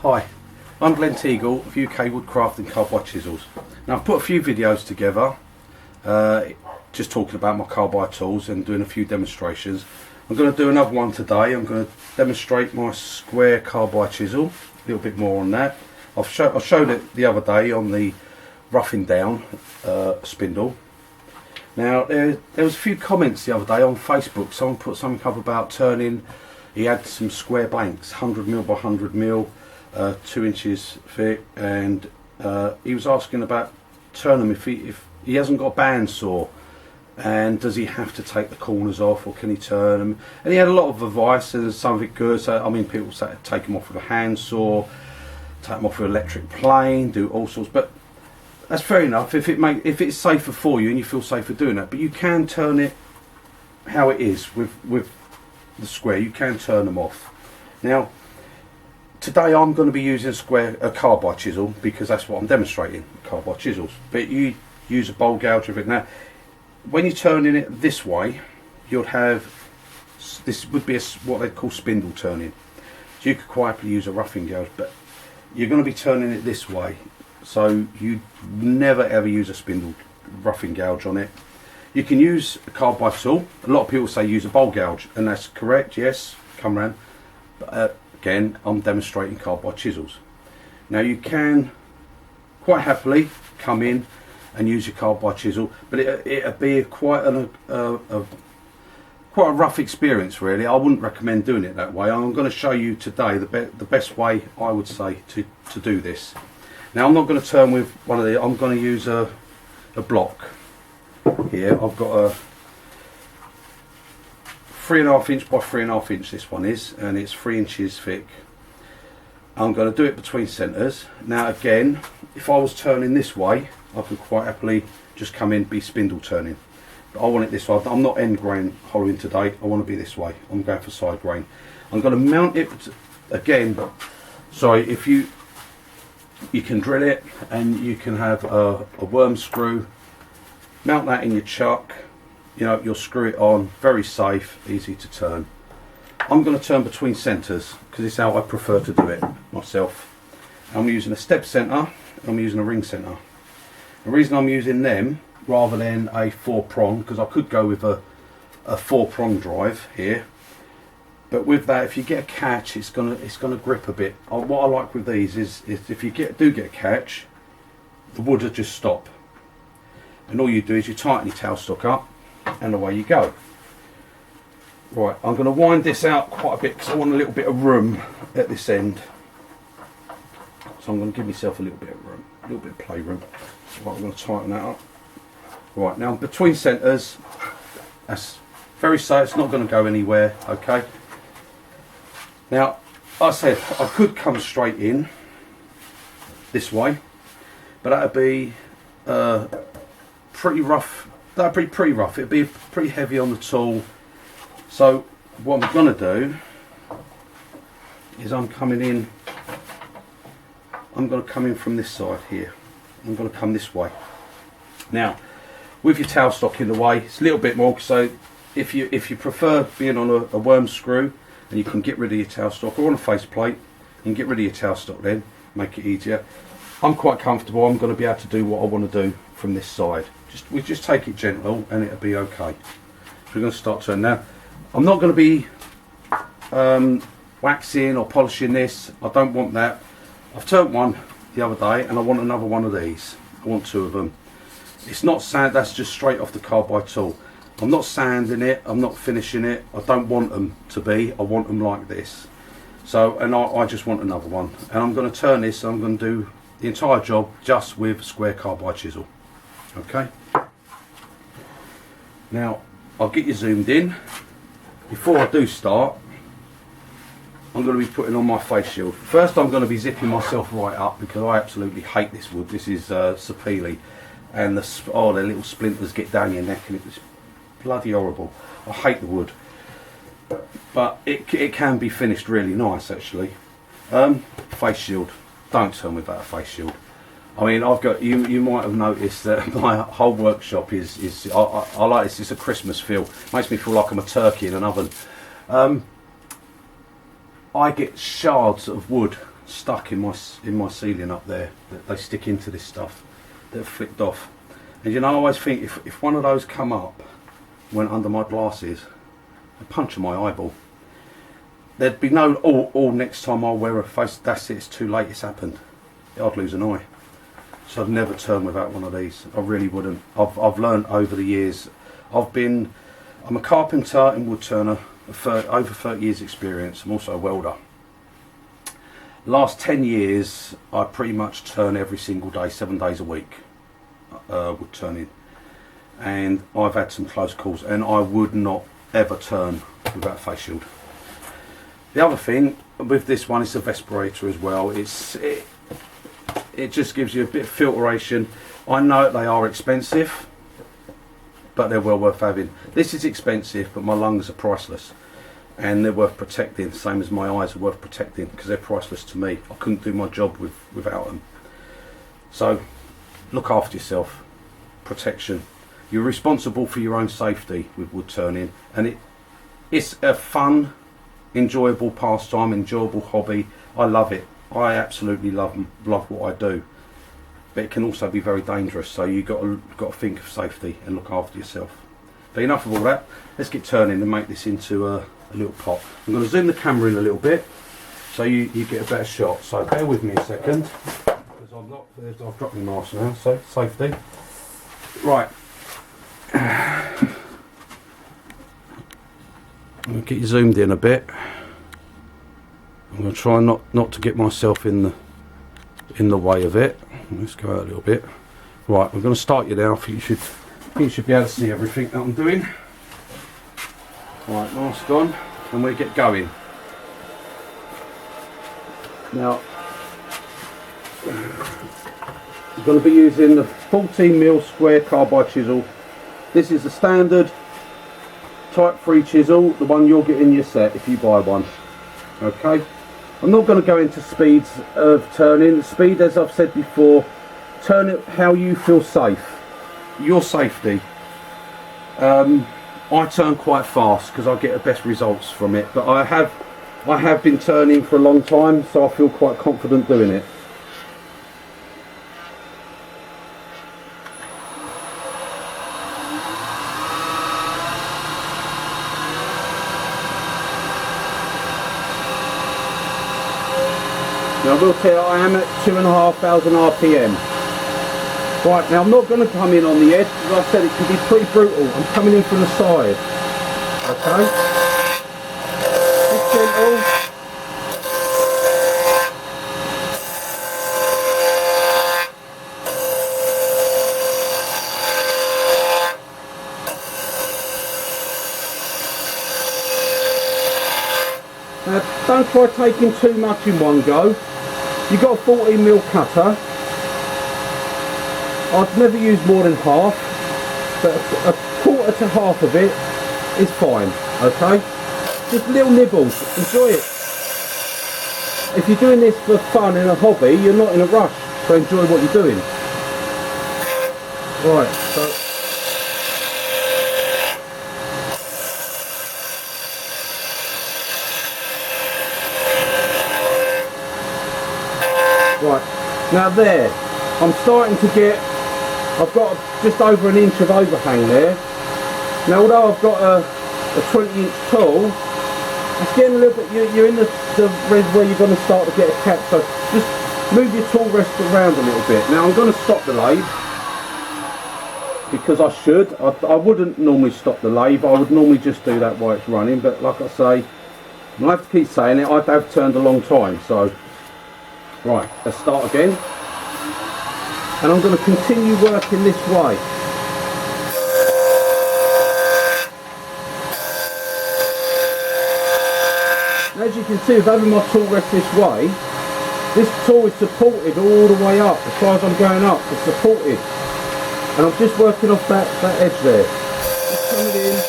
Hi, I'm Glenn Teagle of UK Woodcraft Carbide Chisels. Now I've put a few videos together just talking about my carbide tools and doing a few demonstrations. I'm going to do another one today. I'm going to demonstrate my Square Carbide Chisel, a little bit more on that. I showed it the other day on the roughing down spindle. Now there was a few comments the other day on Facebook. Someone put something up about turning. He had some square blanks, 100mm by 100mm, 2 inches thick, and he was asking about turn them if he hasn't got a bandsaw, and does he have to take the corners off, or can he turn them? And he had a lot of advice, and some of it good. So I mean, people say take them off with a handsaw, take them off with an electric plane, do all sorts. But that's fair enough if it's safer for you and you feel safer doing that. But you can turn it how it is with the square. You can turn them off. Now today I'm going to be using a carbide chisel because that's what I'm demonstrating, carbide chisels. But you use a bowl gouge of it. Now when you're turning it this way, you'll have, this would be what they call spindle turning. So you could quite happily use a roughing gouge, but you're going to be turning it this way, so you never ever use a spindle roughing gouge on it. You can use a carbide tool. A lot of people say use a bowl gouge, and that's correct, yes, come around. But again, I'm demonstrating carbide chisels. Now you can quite happily come in and use your carbide chisel, but it'd be quite a rough experience really. I wouldn't recommend doing it that way. I'm going to show you today the best way I would say to do this. Now I'm not going to turn with one of the, I'm going to use a block here. I've got a 3.5 inch by 3.5 inch, this one is, and it's 3 inches thick. I'm going to do it between centres. Now again, if I was turning this way, I could quite happily just come in, be spindle turning. But I want it this way. I'm not end grain hollowing today. I want to be this way. I'm going for side grain. I'm going to mount it again. Sorry, if you can drill it, and you can have a worm screw. Mount that in your chuck. You know, you'll screw it on. Very safe, easy to turn. I'm going to turn between centres because it's how I prefer to do it myself. I'm using a step centre. I'm using a ring centre. The reason I'm using them rather than a 4-prong, because I could go with a 4-prong drive here, but with that, if you get a catch, it's gonna grip a bit. What I like with these is if you do get a catch, the wood will just stop, and all you do is you tighten your tailstock up, and away you go. Right, I'm going to wind this out quite a bit because I want a little bit of room at this end, so I'm going to give myself a little bit of room, a little bit of playroom. Right, I'm going to tighten that up. Right, now between centres, that's very safe, it's not going to go anywhere, okay? Now, like I said, I could come straight in this way, but that'd be pretty rough. That'd be pretty rough. It'd be pretty heavy on the tool. So what I'm going to do is I'm coming in. I'm going to come in from this side here. I'm going to come this way. Now, with your tailstock in the way, it's a little bit more. So if you prefer being on a worm screw, and you can get rid of your tailstock, or on a faceplate, you can get rid of your tailstock then, make it easier. I'm quite comfortable. I'm going to be able to do what I want to do from this side. We just take it gentle, and it'll be okay. So we're going to start turning now. I'm not going to be waxing or polishing this. I don't want that. I've turned one the other day, and I want another one of these. I want 2 of them. It's not sand. That's just straight off the carbide tool. I'm not sanding it, I'm not finishing it. I don't want them to be. I want them like this. So, and I just want another one. And I'm going to turn this, I'm going to do the entire job just with Square Carbide Chisel. Okay? Now, I'll get you zoomed in. Before I do start, I'm going to be putting on my face shield. First, I'm going to be zipping myself right up because I absolutely hate this wood. This is sapele. And the little splinters get down your neck, and it's bloody horrible. I hate the wood, but it can be finished really nice actually. Face shield, don't turn without a face shield. I mean, I've got, you might have noticed that my whole workshop is I like this. It's a Christmas feel. Makes me feel like I'm a turkey in an oven. I get shards of wood stuck in my ceiling up there. That they stick into this stuff that have flipped off. And you know, I always think if one of those come up, went under my glasses, I'd punch my eyeball. There'd be no next time I wear a face. That's it. It's too late. It's happened. I'd lose an eye. So I'd never turn without one of these. I really wouldn't. I've learned over the years. I'm a carpenter and wood turner, over 30 years experience. I'm also a welder. Last 10 years, I pretty much turn every single day, 7 days a week, wood turning. And I've had some close calls, and I would not ever turn without a face shield. The other thing with this one is the respirator as well. It just gives you a bit of filtration. I know they are expensive, but they're well worth having. This is expensive, but my lungs are priceless, and they're worth protecting, same as my eyes are worth protecting, because they're priceless to me. I couldn't do my job without them. So look after yourself. Protection. You're responsible for your own safety with wood turning, and it's a fun, enjoyable pastime, enjoyable hobby. I love it. I absolutely love what I do, but it can also be very dangerous. So you got to think of safety and look after yourself. But enough of all that. Let's get turning and make this into a little pot. I'm going to zoom the camera in a little bit so you get a better shot. So bear with me a second, because I've dropped my mask now. So safety. Right. I'm going to get you zoomed in a bit. I'm going to try not to get myself in the way of it. Let's go out a little bit. Right, we're going to start you now. I think you should be able to see everything that I'm doing. Right, mask on, and we get going. Now, I'm going to be using the 14mm Square Carbide Chisel. This is the standard Type 3 chisel, the one you'll get in your set if you buy one. Okay, I'm not going to go into speeds of turning. Speed, as I've said before, turn it how you feel safe, your safety. I turn quite fast because I get the best results from it, but I have been turning for a long time, so I feel quite confident doing it. Now I will tell you, I am at 2,500 RPM. Right, now I'm not going to come in on the edge, because I said it can be pretty brutal. I'm coming in from the side. Okay? Just gentle. Now don't try taking too much in one go. You've got a 14mm cutter. I'd never use more than half, but a quarter to half of it is fine, okay? Just little nibbles, enjoy it. If you're doing this for fun and a hobby, you're not in a rush, so enjoy what you're doing. Right, so... Right, now there, I'm starting to get, I've got just over an inch of overhang there. Now although I've got a 20-inch tool, it's getting a little bit, you're in the red where you're going to start to get a catch, so just move your tool rest around a little bit. Now I'm going to stop the lathe, because I should. I wouldn't normally stop the lathe, I would normally just do that while it's running, but like I say, and I have to keep saying it, I have turned a long time, so... Right, let's start again. And I'm going to continue working this way. And as you can see, with having my tool rest this way, this tool is supported all the way up. As far as I'm going up, it's supported. And I'm just working off that edge there. Just coming in.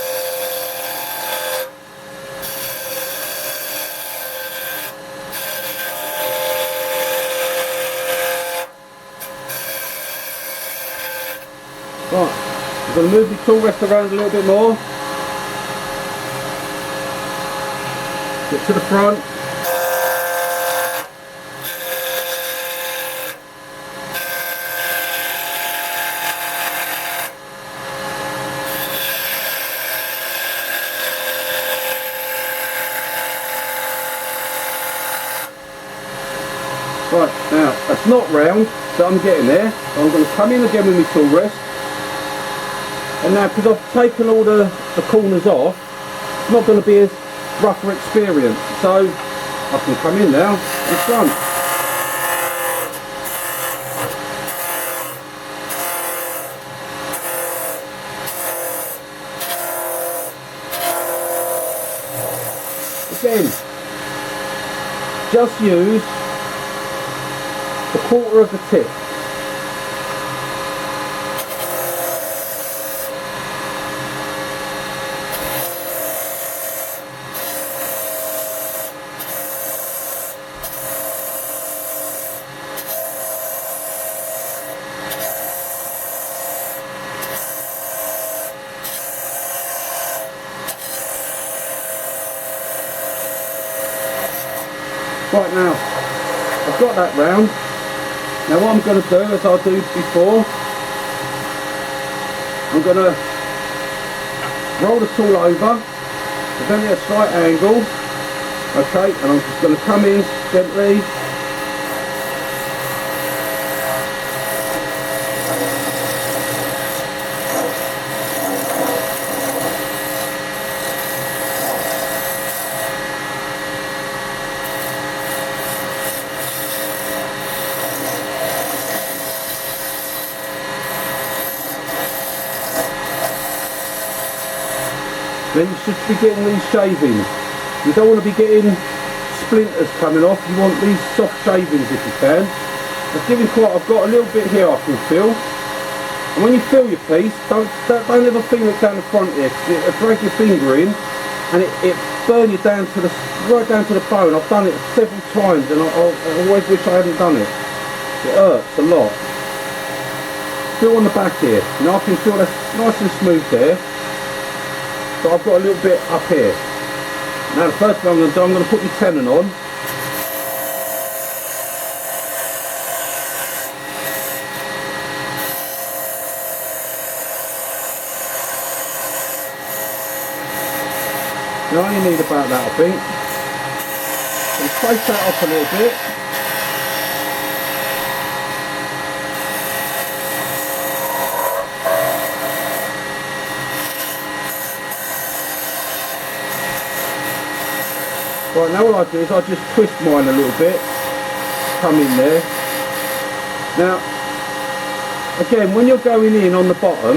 Right, I'm going to move the tool rest around a little bit more. Get to the front. Right, now that's not round, so I'm getting there. So I'm going to come in again with my tool rest. And now, because I've taken all the corners off, it's not going to be as rougher experience. So I can come in now in front. Again, just use a quarter of the tip. Right, now I've got that round. Now what I'm going to do, as I do before, I'm going to roll the tool over, but then at a slight angle, okay, and I'm just going to come in gently. Then you should be getting these shavings. You don't want to be getting splinters coming off. You want these soft shavings if you can. I've got a little bit here I can feel. And when you feel your piece, don't ever feel it down the front here, because it'll drag your finger in and it burn you down to right down to the bone. I've done it several times and I always wish I hadn't done it. It hurts a lot. Feel on the back here. You know, I can feel that's nice and smooth there. So I've got a little bit up here. Now the first thing I'm going to do, I'm going to put my tenon on. Now I only need about that, I think. So place that up a little bit. Right, now what I do is I just twist mine a little bit, come in there. Now, again, when you're going in on the bottom,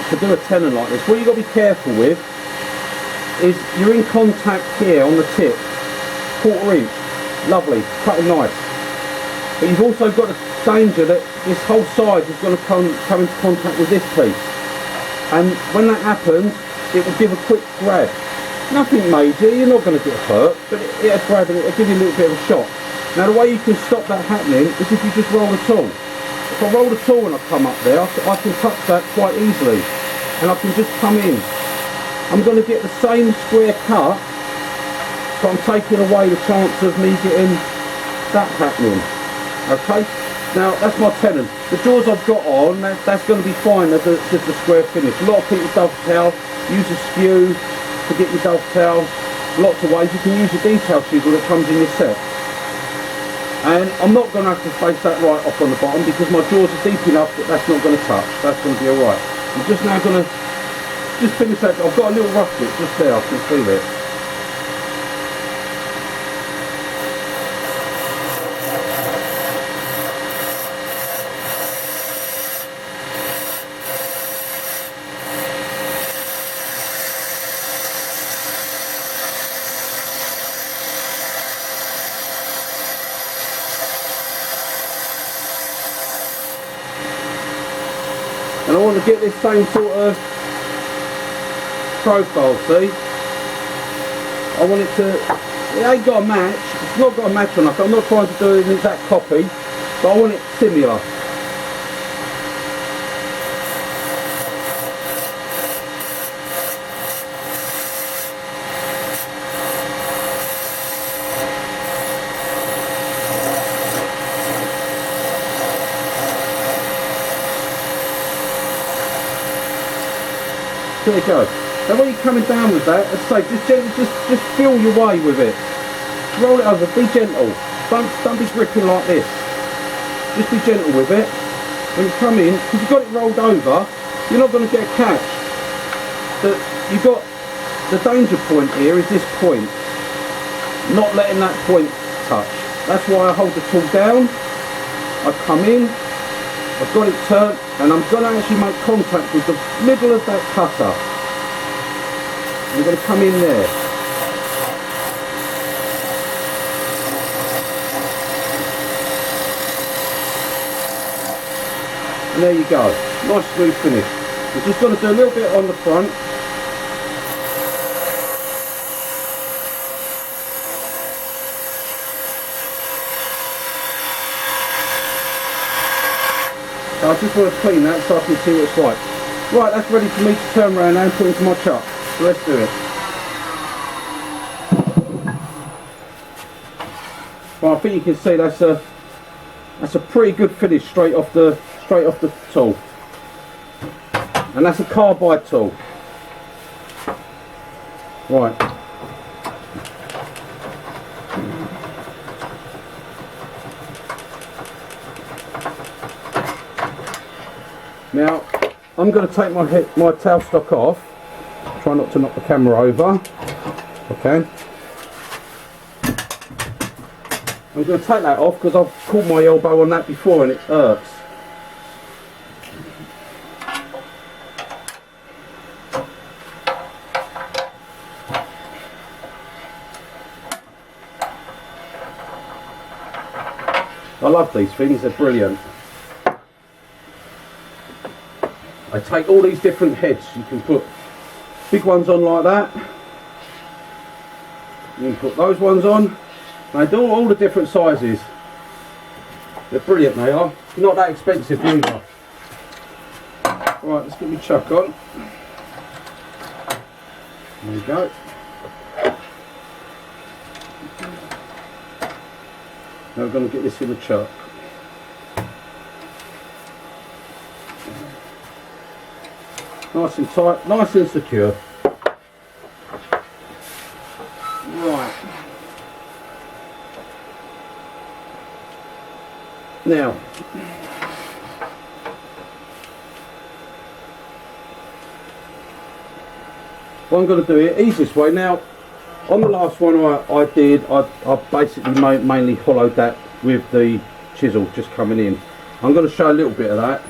to do a tenon like this, what you've got to be careful with is you're in contact here on the tip, 1/4 inch, lovely, cutting nice. But you've also got the danger that this whole side is going to come into contact with this piece. And when that happens, it will give a quick grab. Nothing major, you're not going to get hurt, but it'll grab and it'll give you a little bit of a shock. Now the way you can stop that happening is if you just roll the tool. If I roll the tool and I come up there, I can touch that quite easily. And I can just come in. I'm going to get the same square cut, but I'm taking away the chance of me getting that happening. Okay? Now that's my tenon. The jaws I've got on, that's going to be fine as just a square finish. A lot of people dovetail, use a skew to get your dovetail. Lots of ways. You can use your detail chisel that comes in your set. And I'm not going to have to face that right off on the bottom because my jaws are deep enough that that's not going to touch. That's going to be alright. I'm just now going to just finish that. I've got a little rough bit just there, I can feel it. And I want to get this same sort of profile, see? I want it to, it ain't got a match, it's not got a match on it. I'm not trying to do an exact copy, but I want it similar. There you go. Now when you're coming down with that, as I say, just feel your way with it. Roll it over, be gentle. Don't be gripping like this. Just be gentle with it. When you come in, because you've got it rolled over, you're not going to get a catch. You've got the danger point here is this point. Not letting that point touch. That's why I hold the tool down. I come in, I've got it turned, and I'm going to actually make contact with the middle of that cutter. I'm going to come in there. And there you go. Nice smooth finish. We're just going to do a little bit on the front. So I just want to clean that so I can see what it's like. Right, that's ready for me to turn around now and put into my chuck. So let's do it. Well, I think you can see that's a pretty good finish straight off the tool. And that's a carbide tool. Right. Now, I'm going to take my tailstock off. Try not to knock the camera over. Okay. I'm going to take that off because I've caught my elbow on that before and it hurts. I love these things, they're brilliant. I take all these different heads. You can put big ones on like that. You can put those ones on. They do all the different sizes. They're brilliant, they are. Not that expensive either. Right, let's get my chuck on. There we go. Now we're going to get this in the chuck. Nice and tight, nice and secure. Right. Now, what I'm going to do here, easiest way. Now, on the last one I basically mainly hollowed that with the chisel just coming in. I'm going to show a little bit of that.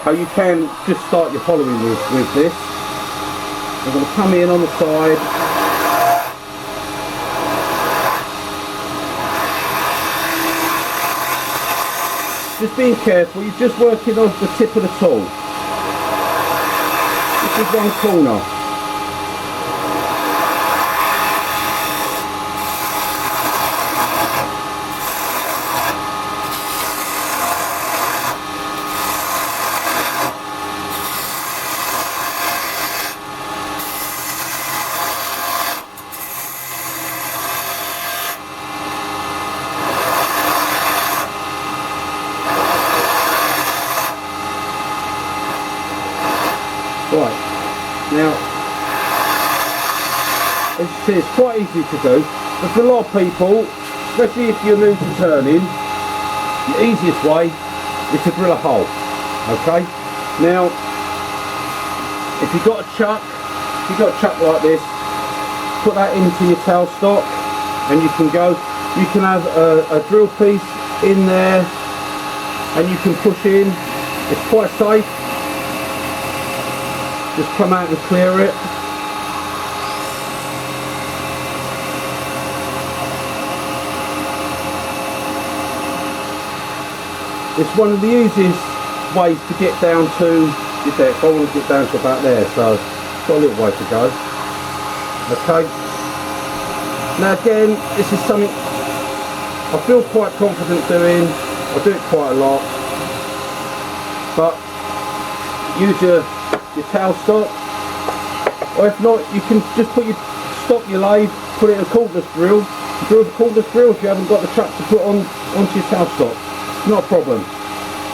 How you can just start your hollowing with this. I'm going to come in on the side. Just being careful, you're just working on the tip of the tool. This is one corner. Right, now, as you see, it's quite easy to do, but for a lot of people, especially if you're new to turning, the easiest way is to drill a hole, okay? Now, if you've got a chuck like this, put that into your tailstock, and you can have a drill piece in there, and you can push in. It's quite safe. Just come out and clear it. It's one of the easiest ways to get down to your depth. I want to get down to about there, so it's got a little way to go. Okay. Now again, this is something I feel quite confident doing. I do it quite a lot. But use your tailstock, or if not, you can just stop your lathe, put it in a cordless drill, drill the cordless drill if you haven't got the chuck to put onto your tailstock. Not a problem.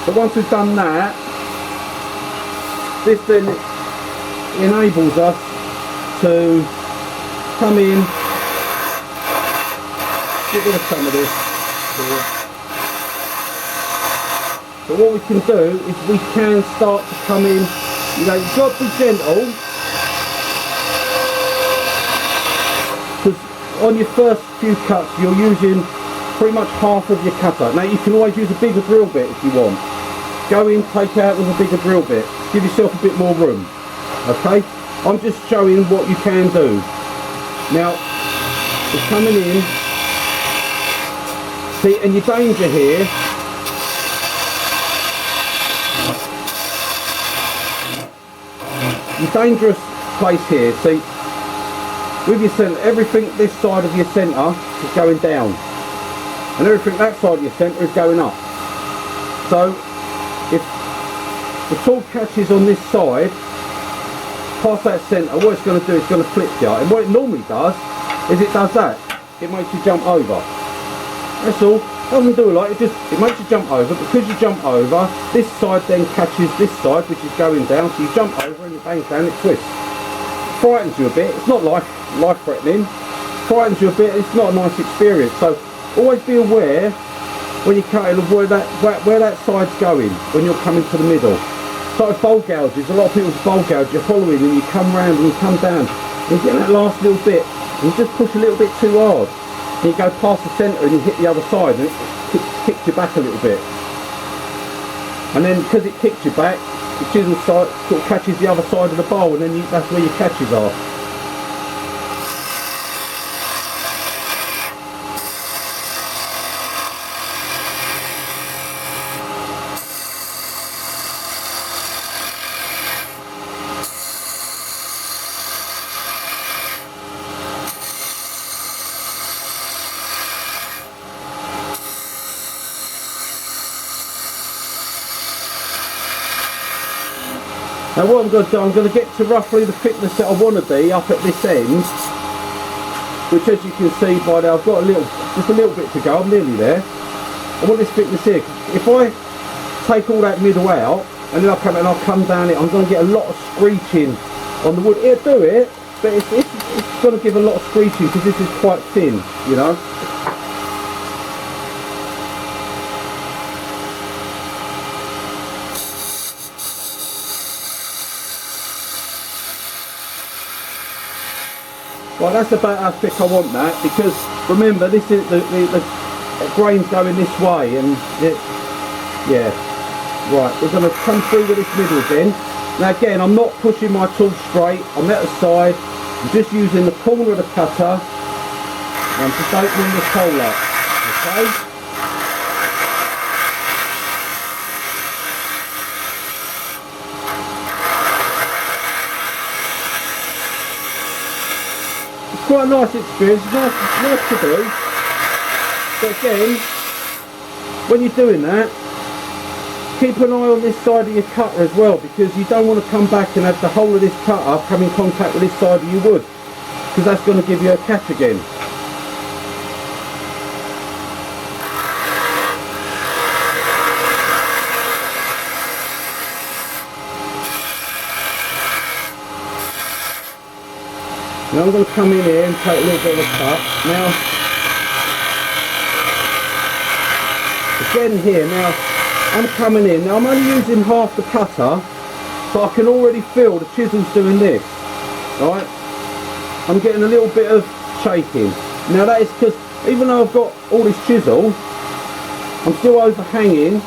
But once we've done that, this then enables us to come in get rid of some of this here. So what we can do is we can start to come in, you know, you've got to be gentle, because on your first few cuts you're using pretty much half of your cutter. Now you can always use a bigger drill bit if you want. Go in, take out with a bigger drill bit, give yourself a bit more room. Okay, I'm just showing what you can do. Now we're coming in, see, and your danger here, your dangerous place here, see, with your centre, everything this side of your centre is going down, and everything that side of your centre is going up. So if the tool catches on this side, past that centre, what it's going to do is going to flip you, and what it normally does is it does that, it makes you jump over. That's all. Doesn't do a lot, it makes you jump over. Because you jump over, this side then catches this side, which is going down, so you jump over and it bangs down, it twists. Frightens you a bit, it's not life threatening, frightens you a bit, it's not a nice experience. So always be aware when you're cutting of where that side's going, when you're coming to the middle. So with bowl gouges, a lot of people's bowl gouge, you're following and you come round and you come down, and you get that last little bit, and you just push a little bit too hard. And you go past the centre and you hit the other side and it kicks you back a little bit. And then because it kicks you back, the chisel side sort of catches the other side of the bowl, and then that's where your catches are. Now what I'm going to do, I'm going to get to roughly the thickness that I want to be up at this end, which as you can see by now I've got just a little bit to go, I'm nearly there. I want this thickness here. If I take all that middle out and then I'll come down it, I'm going to get a lot of screeching on the wood. It'll do it, but it's going to give a lot of screeching because this is quite thin, you know. Well, that's about how thick I want that, because remember this is the grain's going this way, and yeah, right, we're going to come through with this middle again. Now again, I'm not pushing my tool straight, I'm at the side, I'm just using the corner of the cutter, and I'm just opening this hole up, okay? Quite a nice experience, it's nice to do, but again, when you're doing that, keep an eye on this side of your cutter as well, because you don't want to come back and have the whole of this cutter come in contact with this side of your wood, because that's going to give you a catch again. Now I'm going to come in here and take a little bit of a cut. Now, again here, now I'm coming in. Now I'm only using half the cutter, so I can already feel the chisel's doing this, right? I'm getting a little bit of shaking. Now that is because even though I've got all this chisel, I'm still overhanging.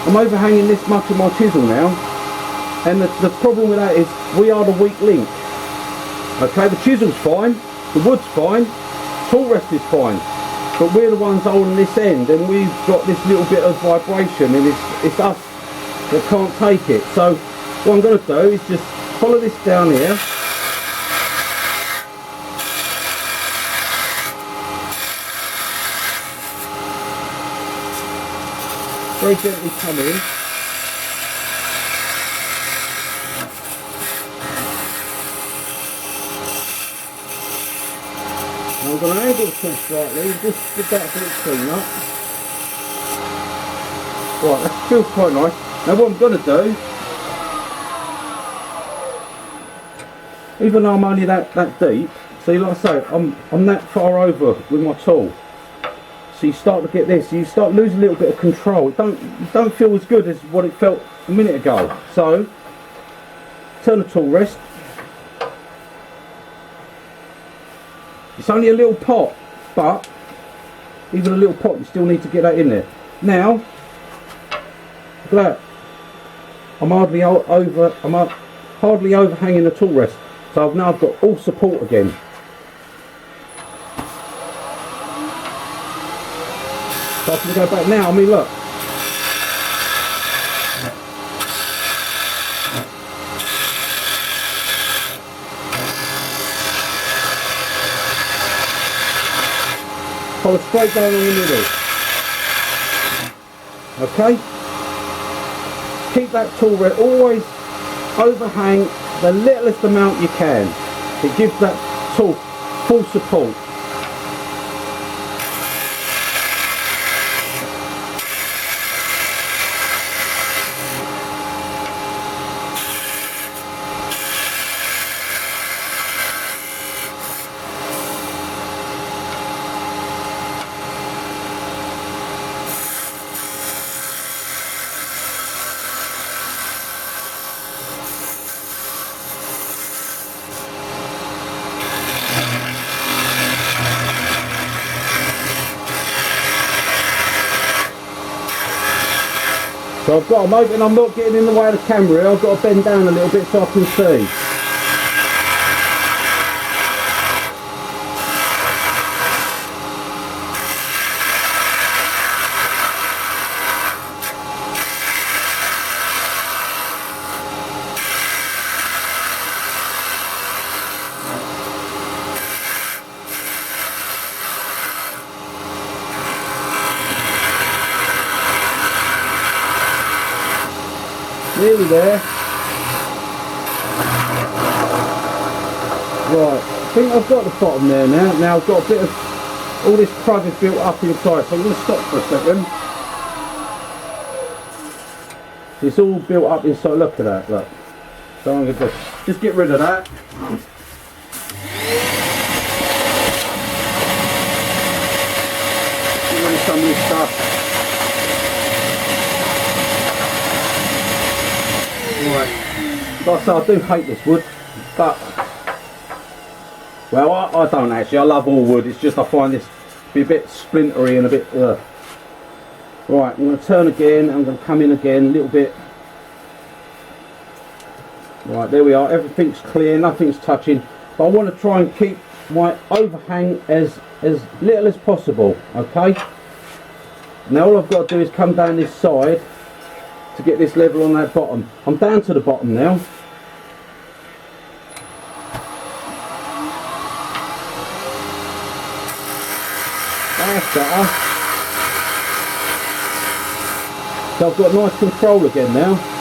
I'm overhanging this much of my chisel now, and the problem with that is we are the weak link. Okay, the chisel's fine, the wood's fine, tool rest is fine, but we're the ones holding this end, and we've got this little bit of vibration, and it's us that can't take it. So what I'm going to do is just follow this down here. Very gently come in. I'm going to angle the tool slightly, just give that a bit of clean up. Right, that feels quite nice. Now what I'm going to do, even though I'm only that deep, See, like I say, I'm that far over with my tool. So you start to get this, you start losing a little bit of control. It don't feel as good as what it felt a minute ago. So, turn the tool rest. It's only a little pot, but even a little pot, you still need to get that in there. Now, look at that. I'm hardly overhanging the tool rest. So now I've got all support again. So I can go back now. I mean, look. Follow straight down in the middle. Okay. Keep that tool rest. Always overhang the littlest amount you can. It gives that tool full support. So I'm hoping I'm not getting in the way of the camera here. I've got to bend down a little bit so I can see. Nearly there. Right, I think I've got the bottom there now. Now I've got a bit of, all this crud is built up inside, so I'm going to stop for a second. It's all built up inside, look at that, look. So I'm going to just get rid of that. Get rid of some of this stuff. Right. Like I say, I do hate this wood, but well, I don't actually. I love all wood. It's just I find this to be a bit splintery and a bit. Right, I'm going to turn again. I'm going to come in again a little bit. Right, there we are. Everything's clear. Nothing's touching. But I want to try and keep my overhang as little as possible. Okay. Now all I've got to do is come down this side to get this level on that bottom. I'm down to the bottom now. That's better. So I've got nice control again now.